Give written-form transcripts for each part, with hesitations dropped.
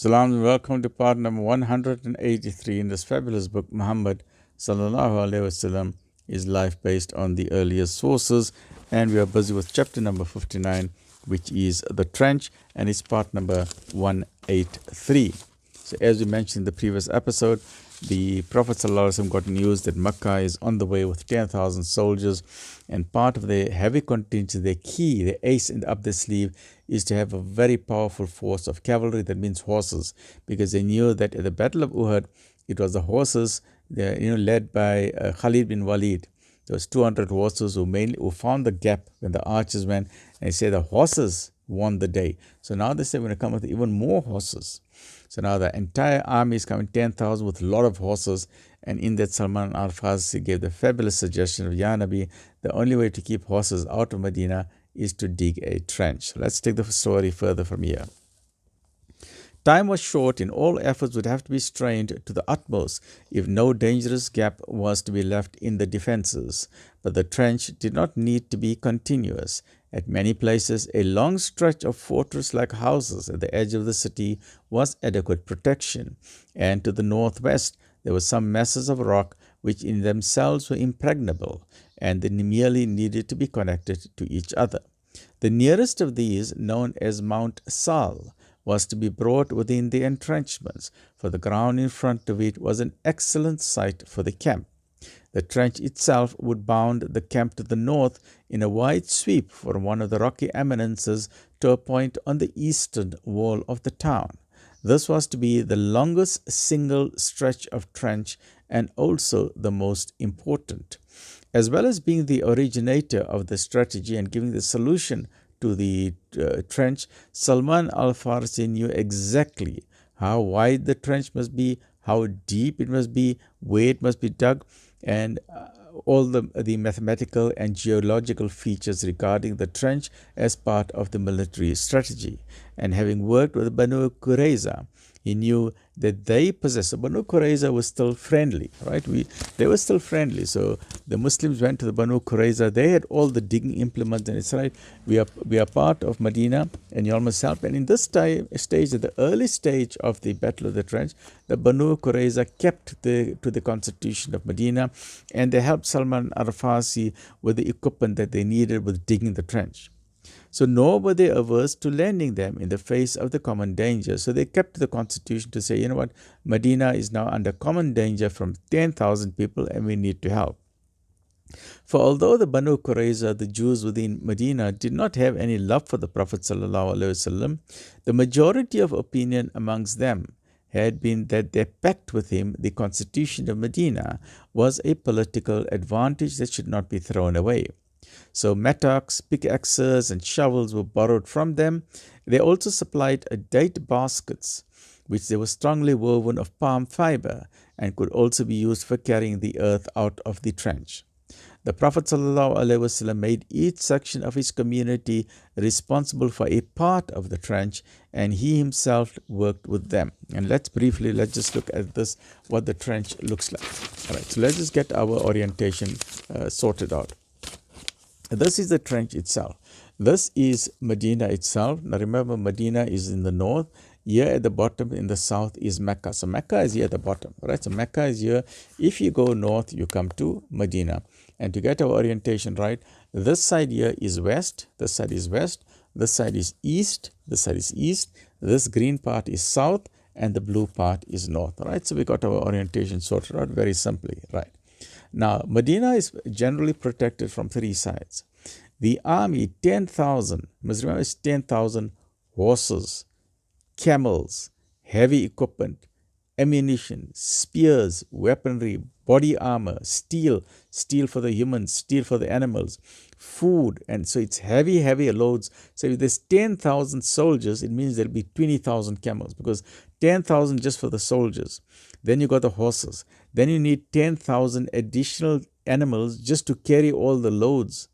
Salam and welcome to part number 183 in this fabulous book. Muhammad Sal'lal'laa'hu A'layhi Was'sallam is life based on the earlier sources, and we are busy with chapter number 59, which is the trench, and it's part number 183. So as we mentioned in the previous episode, the Prophet ﷺ got news that Mecca is on the way with 10,000 soldiers, and part of their heavy contingent, their key, the ace up their sleeve, is to have a very powerful force of cavalry, that means horses, because they knew that at the Battle of Uhud, it was the horses, led by Khalid bin Walid. There was 200 horses who found the gap when the archers went, and they say the horses won the day. So now they say we're going to come with even more horses. So now the entire army is coming, 10,000 with a lot of horses. And in that, Salman al-Farsi gave the fabulous suggestion of, Ya Nabi, the only way to keep horses out of Medina is to dig a trench. Let's take the story further from here. Time was short, and all efforts would have to be strained to the utmost if no dangerous gap was to be left in the defenses. But the trench did not need to be continuous. At many places, a long stretch of fortress-like houses at the edge of the city was adequate protection, and to the northwest there were some masses of rock which in themselves were impregnable, and they merely needed to be connected to each other. The nearest of these, known as Mount Sal, was to be brought within the entrenchments, for the ground in front of it was an excellent site for the camp. The trench itself would bound the camp to the north in a wide sweep from one of the rocky eminences to a point on the eastern wall of the town. This was to be the longest single stretch of trench and also the most important. As well as being the originator of the strategy and giving the solution to the trench, Salman al-Farsi knew exactly how wide the trench must be, how deep it must be, where it must be dug, and all the mathematical and geological features regarding the trench as part of the military strategy. And having worked with Banu Qurayza, he knew that they possessed. So Banu Qurayza was still friendly, right? They were still friendly. So the Muslims went to the Banu Qurayza. They had all the digging implements, and it's right. We are part of Medina, and you all must help. And in this stage, at the early stage of the Battle of the Trench, the Banu Qurayza kept to the constitution of Medina, and they helped Salman al-Farsi with the equipment that they needed with digging the trench. So nor were they averse to lending them in the face of the common danger. So they kept the constitution to say, you know what, Medina is now under common danger from 10,000 people and we need to help. For although the Banu Qurayza, the Jews within Medina, did not have any love for the Prophet ﷺ, the majority of opinion amongst them had been that their pact with him, the constitution of Medina, was a political advantage that should not be thrown away. So mattocks, pickaxes, and shovels were borrowed from them. They also supplied date baskets, which they were strongly woven of palm fiber and could also be used for carrying the earth out of the trench. The Prophet ﷺ made each section of his community responsible for a part of the trench, and he himself worked with them. And let's just look at this, what the trench looks like. All right, so let's just get our orientation sorted out. This is the trench itself. This is Medina itself. Now remember, Medina is in the north. Here at the bottom in the south is Mecca. So Mecca is here at the bottom, right? So Mecca is here. If you go north, you come to Medina. And to get our orientation right, this side here is west. This side is west. This side is east. This side is east. This green part is south. And the blue part is north, right? So we got our orientation sorted out very simply, right? Now, Medina is generally protected from three sides. The army, 10,000, must remember it's 10,000 horses, camels, heavy equipment, ammunition, spears, weaponry, body armor, steel for the humans, steel for the animals, food, and so it's heavy loads. So if there's 10,000 soldiers, it means there'll be 20,000 camels, because 10,000 just for the soldiers. Then you got the horses. Then you need 10,000 additional animals just to carry all the loads,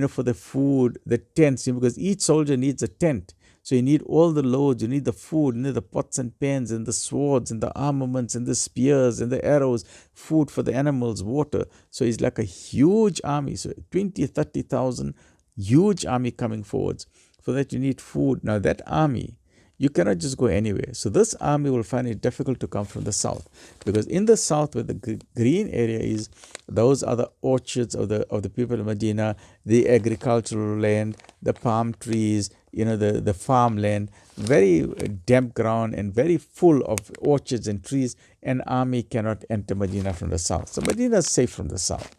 for the food, the tents, because each soldier needs a tent. So you need all the loads, you need the food, you need the pots and pans and the swords and the armaments and the spears and the arrows, food for the animals, water. So it's like a huge army. So 20, 30,000, huge army coming forwards. For that you need food. Now that army, You cannot just go anywhere. So this army will find it difficult to come from the south, because in the south where the green area is, those are the orchards of the people of Medina, the agricultural land, the palm trees, the farmland, very damp ground and very full of orchards and trees. An army cannot enter Medina from the south. So Medina is safe from the south.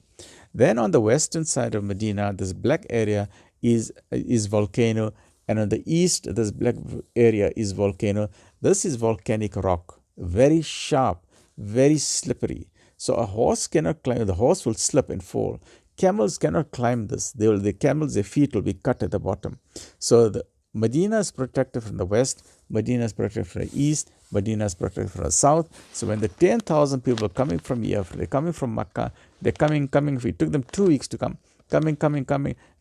Then on the western side of Medina, this black area is volcano, and on the east, this black area is volcano. This is volcanic rock, very sharp, very slippery. So a horse cannot climb. The horse will slip and fall. Camels cannot climb this. The camels, their feet will be cut at the bottom. So the Medina is protected from the west, Medina is protected from the east, Medina is protected from the south. So when the 10,000 people are coming from here, they're coming from Makkah, they're coming. It took them 2 weeks to come. Coming.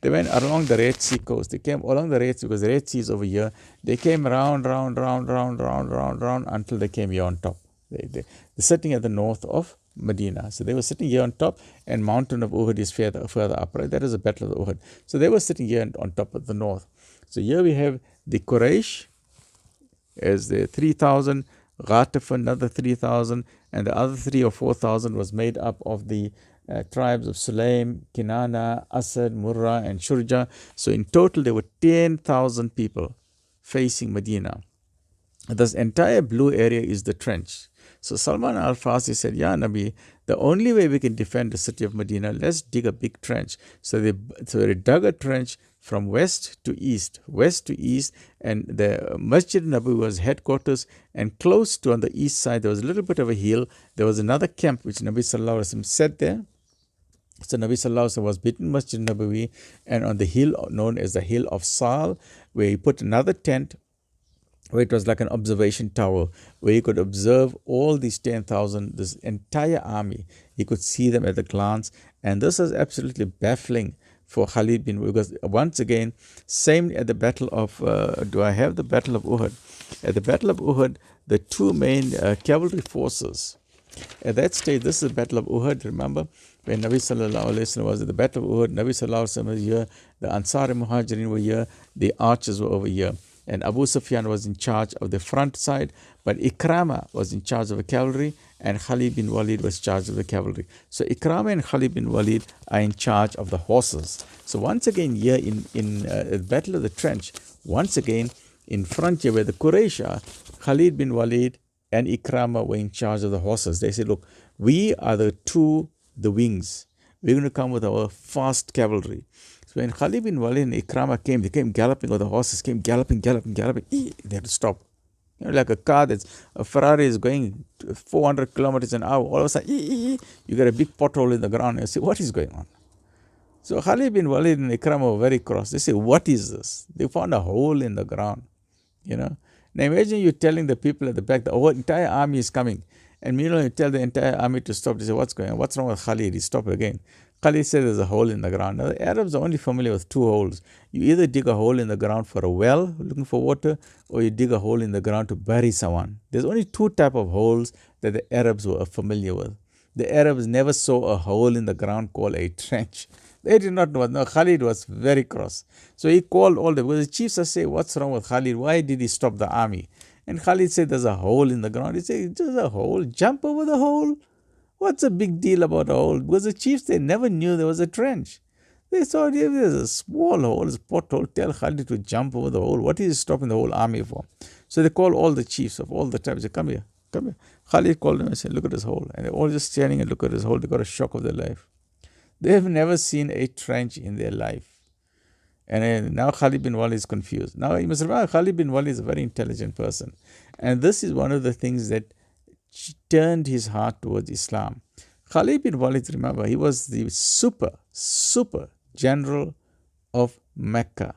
They went along the Red Sea coast. They came along the Red Sea because the Red Sea is over here. They came round until they came here on top. They're sitting at the north of Medina. So they were sitting here on top, and mountain of Uhud is further up, right? That is the battle of Uhud. So they were sitting here on top of the north. So here we have the Quraysh as the 3,000, Ghataf another 3,000, and the other 3,000 or 4,000 was made up of the tribes of Sulaim, Kinana, Asad, Murrah, and Shurja. So in total there were 10,000 people facing Medina. This entire blue area is the trench. So Salman al-Farsi said, Ya Nabi, the only way we can defend the city of Medina, let's dig a big trench. So they dug a trench from west to east, and the Masjid Nabi was headquarters, and close to on the east side, there was a little bit of a hill. There was another camp which Nabi Sallallahu Alaihi Wasallam set there. So Nabi Sallallahu Alaihi Wasallam was between Masjid Nabawi and on the hill known as the Hill of Sal, where he put another tent, where it was like an observation tower, where you could observe all these 10,000, this entire army. He could see them at a glance. And this was absolutely baffling for Khalid bin Walid, because once again, same at the battle of, do I have the battle of Uhud? At the battle of Uhud, the two main cavalry forces, at that stage, this is the battle of Uhud, remember? When Nabi Sallallahu Alaihi Wasallam was at the battle of Uhud, Nabi Sallallahu Alaihi Wasallam was here, the Ansar and Muhajirin were here, the archers were over here. And Abu Sufyan was in charge of the front side, but Ikrama was in charge of the cavalry, and Khalid bin Walid was in charge of the cavalry. So Ikrama and Khalid bin Walid are in charge of the horses. So once again here in the Battle of the Trench, once again in front here where the Quraysh are, Khalid bin Walid and Ikrama were in charge of the horses. They said, look, we are the wings. We're going to come with our fast cavalry. So when Khalid bin Walid and Ikrama came, they came galloping, or the horses came galloping. They had to stop. Like a Ferrari is going 400 kilometers an hour. All of a sudden, you get a big pothole in the ground. And you say, what is going on? So Khalid bin Walid and Ikrama were very cross. They say, what is this? They found a hole in the ground. Now imagine you telling the people at the back, the entire army is coming. And meanwhile, you tell the entire army to stop. They say, what's going on? What's wrong with Khalid? He stopped again. Khalid said there's a hole in the ground. Now, the Arabs are only familiar with two holes. You either dig a hole in the ground for a well, looking for water, or you dig a hole in the ground to bury someone. There's only two types of holes that the Arabs were familiar with. The Arabs never saw a hole in the ground called a trench. They did not know. No, Khalid was very cross. So he called all the chiefs and said, what's wrong with Khalid? Why did he stop the army? And Khalid said, there's a hole in the ground. He said, there's a hole. Jump over the hole. What's the big deal about a hole? Because the chiefs, they never knew there was a trench. They thought if there's a small hole, it's a pothole, tell Khalid to jump over the hole. What is he stopping the whole army for? So they call all the chiefs of all the tribes. They come here. Khalid called them and said, look at this hole. And they're all just standing and look at this hole. They got a shock of their life. They have never seen a trench in their life. And now Khalid bin Walid is confused. Now you must remember, Khalid bin Walid is a very intelligent person. And this is one of the things that turned his heart towards Islam. Khalid bin Walid, remember, he was the super general of Mecca.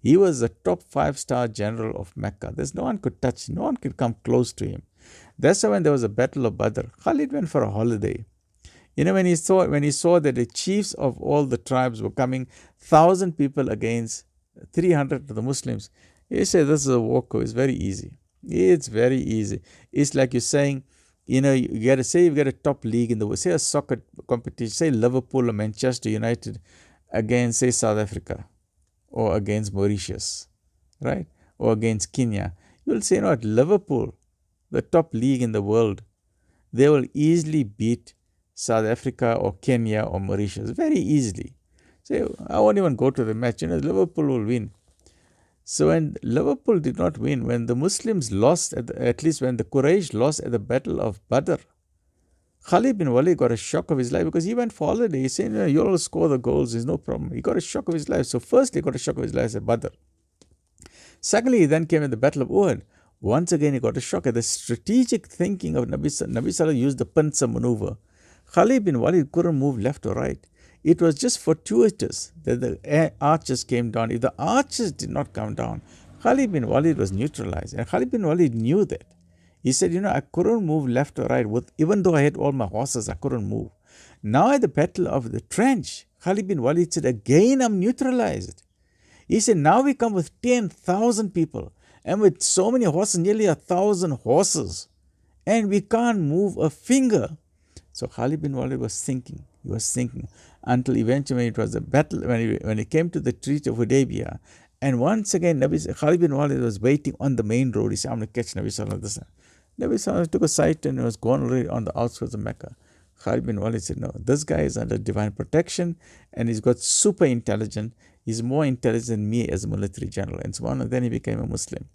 He was the top 5-star general of Mecca. There's no one could touch, no one could come close to him. That's why when there was a battle of Badr, Khalid went for a holiday. When he saw that the chiefs of all the tribes were coming, 1,000 people against 300 of the Muslims, he said, this is a walk. It's very easy. It's very easy. It's like you're saying, you got to say you've got a top league in the world, say a soccer competition, say Liverpool or Manchester United against, say, South Africa or against Mauritius, right? Or against Kenya. You will say, Liverpool, the top league in the world, they will easily beat South Africa or Kenya or Mauritius, very easily. So I won't even go to the match. Liverpool will win. So when Liverpool did not win, when the Muslims lost, at least when the Quraysh lost at the Battle of Badr, Khalid bin Walid got a shock of his life because he went for holiday. He said, you'll score the goals, there's no problem. He got a shock of his life. So firstly, he got a shock of his life at Badr. Secondly, he then came at the Battle of Uhud. Once again, he got a shock at the strategic thinking of Nabi Sallallahu used the pincer maneuver. Khalid bin Walid couldn't move left or right. It was just fortuitous that the archers came down. If the archers did not come down, Khalid bin Walid was neutralized. And Khalid bin Walid knew that. He said, I couldn't move left or right. Even though I had all my horses, I couldn't move. Now at the Battle of the Trench, Khalid bin Walid said, again I'm neutralized. He said, now we come with 10,000 people. And with so many horses, nearly 1,000 horses. And we can't move a finger. So Khalid bin Walid was thinking. He was thinking until eventually when it was a battle, when he came to the Treaty of Hudaybiyah, and once again Khalid bin Walid was waiting on the main road. He said, I'm going to catch Nabi Sallallahu Alaihi Wasallam. Nabi Sallallahu took a sight and was gone already on the outskirts of Mecca. Khalid bin Walid said, no, this guy is under divine protection and he's got super intelligent. He's more intelligent than me as a military general. And so on, and then he became a Muslim.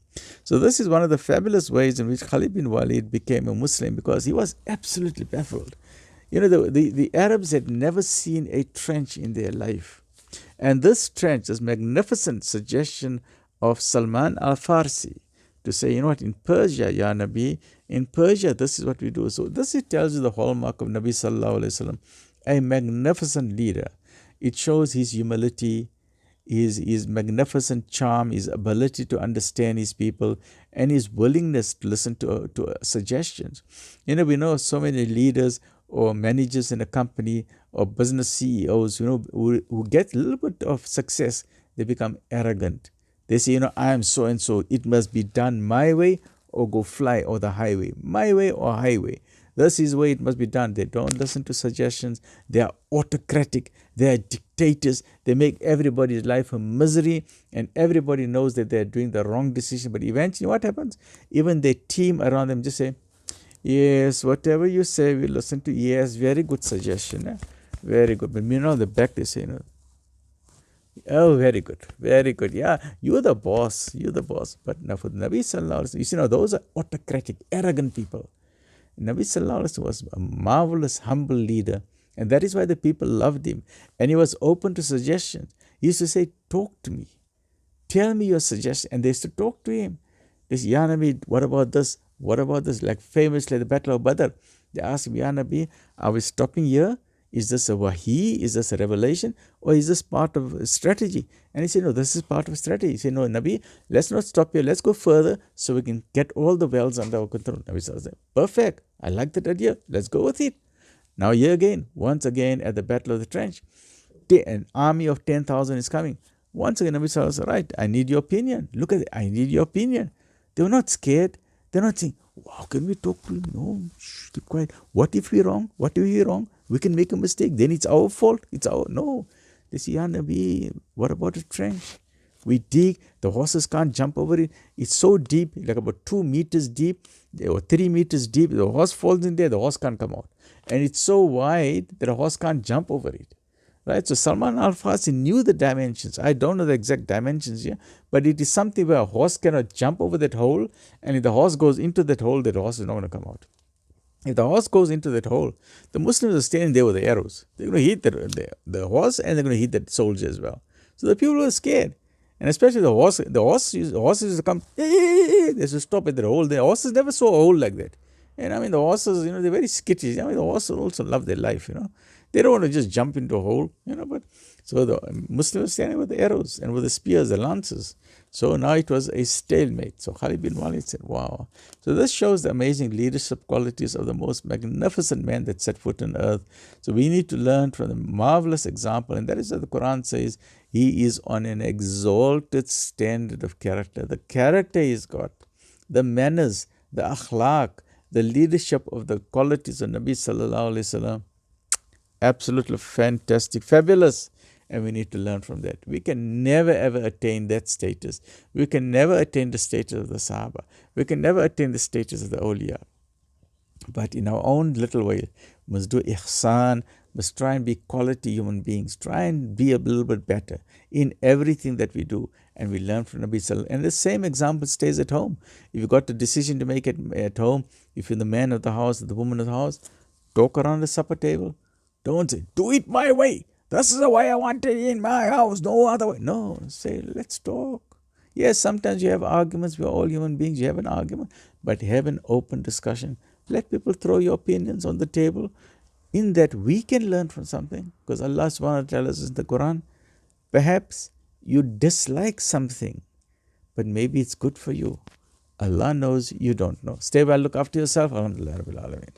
So this is one of the fabulous ways in which Khalid bin Walid became a Muslim, because he was absolutely baffled. The Arabs had never seen a trench in their life. And this trench, this magnificent suggestion of Salman al-Farsi to say, in Persia, Ya Nabi, in Persia, this is what we do. So this, it tells you the hallmark of Nabi Sallallahu Alaihi Wasallam, a magnificent leader. It shows his humility, his magnificent charm, his ability to understand his people, and his willingness to listen to suggestions. We know so many leaders or managers in a company or business CEOs, who get a little bit of success, they become arrogant. They say, I am so and so, it must be done my way or go fly or the highway, my way or highway. This is the way it must be done. They don't listen to suggestions. They are autocratic. They are dictators. They make everybody's life a misery, and everybody knows that they're doing the wrong decision. But eventually what happens? Even their team around them just say, yes, whatever you say, we listen to. Yes, very good suggestion. Very good. But the back they say, oh, very good. Very good. Yeah, you're the boss. You're the boss. But now for the Nabi Sallallahu Alaihi Wasallam, those are autocratic, arrogant people. Nabi Sallallahu Alaihi Wasallam was a marvelous, humble leader. And that is why the people loved him. And he was open to suggestions. He used to say, talk to me. Tell me your suggestion. And they used to talk to him. They said, Ya Nabi, what about this? What about this? Like famously the Battle of Badr. They asked him, Ya Nabi, are we stopping here? Is this a wahi? Is this a revelation? Or is this part of a strategy? And he said, no, this is part of a strategy. He said, no, Nabi, let's not stop here. Let's go further so we can get all the wells under our control. Nabi said, perfect. I like that idea. Let's go with it. Now here again, once again at the Battle of the Trench, an army of 10,000 is coming. Once again, Nabi said, right, I need your opinion. Look at it. I need your opinion. They were not scared. They're not saying, how can we talk to him? No, shh, keep quiet. What if we're wrong? What if we're wrong? We can make a mistake. Then it's our fault. No. They say, Ya Nabi, what about a trench? We dig. The horses can't jump over it. It's so deep, like about 2 meters deep or 3 meters deep. The horse falls in there. The horse can't come out. And it's so wide that a horse can't jump over it. Right? So Salman al-Farsi knew the dimensions. I don't know the exact dimensions here, but it is something where a horse cannot jump over that hole, and if the horse goes into that hole, that horse is not going to come out. If the horse goes into that hole, the Muslims are standing there with the arrows. They're going to hit the horse, and they're going to hit that soldier as well. So the people were scared. And especially the horses used to come, they used to stop at the hole. The horses never saw a hole like that. And the horses, they're very skittish. The horses also love their life, They don't want to just jump into a hole, but so the Muslims were standing with the arrows and with the spears, the lances. So now it was a stalemate. So Khalid bin Walid said, wow. So this shows the amazing leadership qualities of the most magnificent man that set foot on earth. So we need to learn from the marvelous example. And that is what the Quran says. He is on an exalted standard of character. The character he's got, the manners, the akhlaq, the leadership of the qualities of Nabi Sallallahu Alaihi Wasallam. Absolutely fantastic, fabulous. and we need to learn from that. We can never ever attain that status. We can never attain the status of the Sahaba. We can never attain the status of the awliya. But in our own little way, we must do ihsan, must try and be quality human beings, try and be a little bit better in everything that we do, and we learn from Nabi Sallallahu. And the same example stays at home. If you've got a decision to make at home, if you're the man of the house, the woman of the house, talk around the supper table. Don't say, do it my way. This is the way I want it in my house, no other way. No, say, let's talk. Yes, sometimes you have arguments. We're all human beings. You have an argument. But have an open discussion. Let people throw your opinions on the table. In that we can learn from something. Because Allah subhanahu wa ta'ala tells us in the Quran, perhaps you dislike something, but maybe it's good for you. Allah knows, you don't know. Stay well, look after yourself. Alhamdulillah Rabbil Alameen.